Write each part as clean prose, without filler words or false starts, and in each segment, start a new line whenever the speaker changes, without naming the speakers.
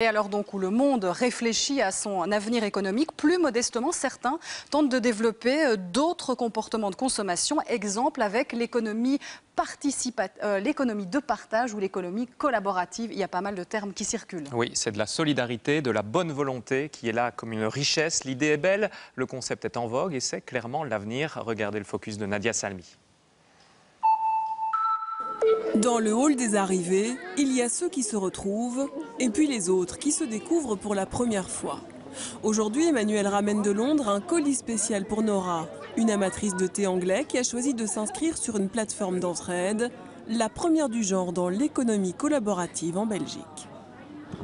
Et alors donc où le monde réfléchit à son avenir économique, plus modestement, certains tentent de développer d'autres comportements de consommation, exemple avec l'économie de partage ou l'économie collaborative. Il y a pas mal de termes qui circulent.
Oui, c'est de la solidarité, de la bonne volonté qui est là comme une richesse. L'idée est belle, le concept est en vogue et c'est clairement l'avenir. Regardez le focus de Nadia Salmi.
Dans le hall des arrivées, il y a ceux qui se retrouvent et puis les autres qui se découvrent pour la première fois. Aujourd'hui, Emmanuel ramène de Londres un colis spécial pour Nora, une amatrice de thé anglais qui a choisi de s'inscrire sur une plateforme d'entraide, la première du genre dans l'économie collaborative en Belgique.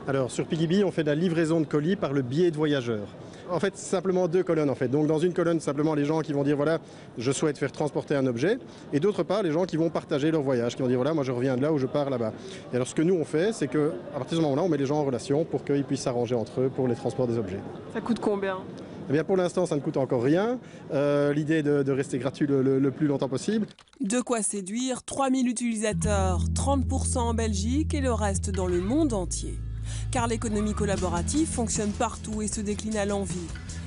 Alors sur Piggyby, on fait de la livraison de colis par le biais de voyageurs. En fait, c'est simplement deux colonnes en fait. Donc dans une colonne, simplement les gens qui vont dire voilà, je souhaite faire transporter un objet, et d'autre part les gens qui vont partager leur voyage, qui vont dire voilà, moi je reviens de là ou je pars là-bas. Et alors ce que nous on fait, c'est que à partir de ce moment-là, on met les gens en relation pour qu'ils puissent s'arranger entre eux pour les transports des objets.
Ça coûte combien ?
Eh bien pour l'instant, ça ne coûte encore rien. L'idée est de rester gratuit le plus longtemps possible.
De quoi séduire 3000 utilisateurs, 30% en Belgique et le reste dans le monde entier. Car l'économie collaborative fonctionne partout et se décline à l'envi.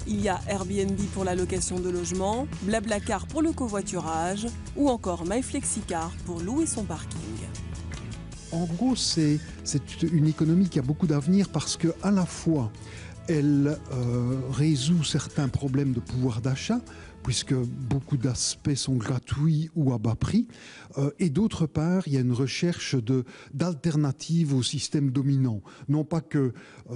Il y a Airbnb pour la location de logements, Blablacar pour le covoiturage ou encore MyFlexicar pour louer son parking.
En gros, c'est une économie qui a beaucoup d'avenir parce qu'à la fois, elle résout certains problèmes de pouvoir d'achat, puisque beaucoup d'aspects sont gratuits ou à bas prix. Et d'autre part, il y a une recherche d'alternatives au système dominant. Non pas que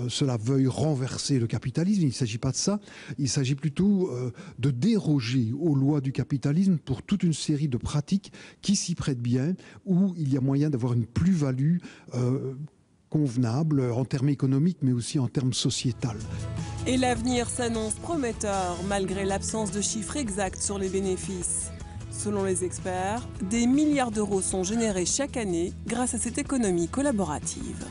cela veuille renverser le capitalisme, il ne s'agit pas de ça. Il s'agit plutôt de déroger aux lois du capitalisme pour toute une série de pratiques qui s'y prêtent bien, où il y a moyen d'avoir une plus-value convenable en termes économiques, mais aussi en termes sociétals.
Et l'avenir s'annonce prometteur, malgré l'absence de chiffres exacts sur les bénéfices. Selon les experts, des milliards d'euros sont générés chaque année grâce à cette économie collaborative.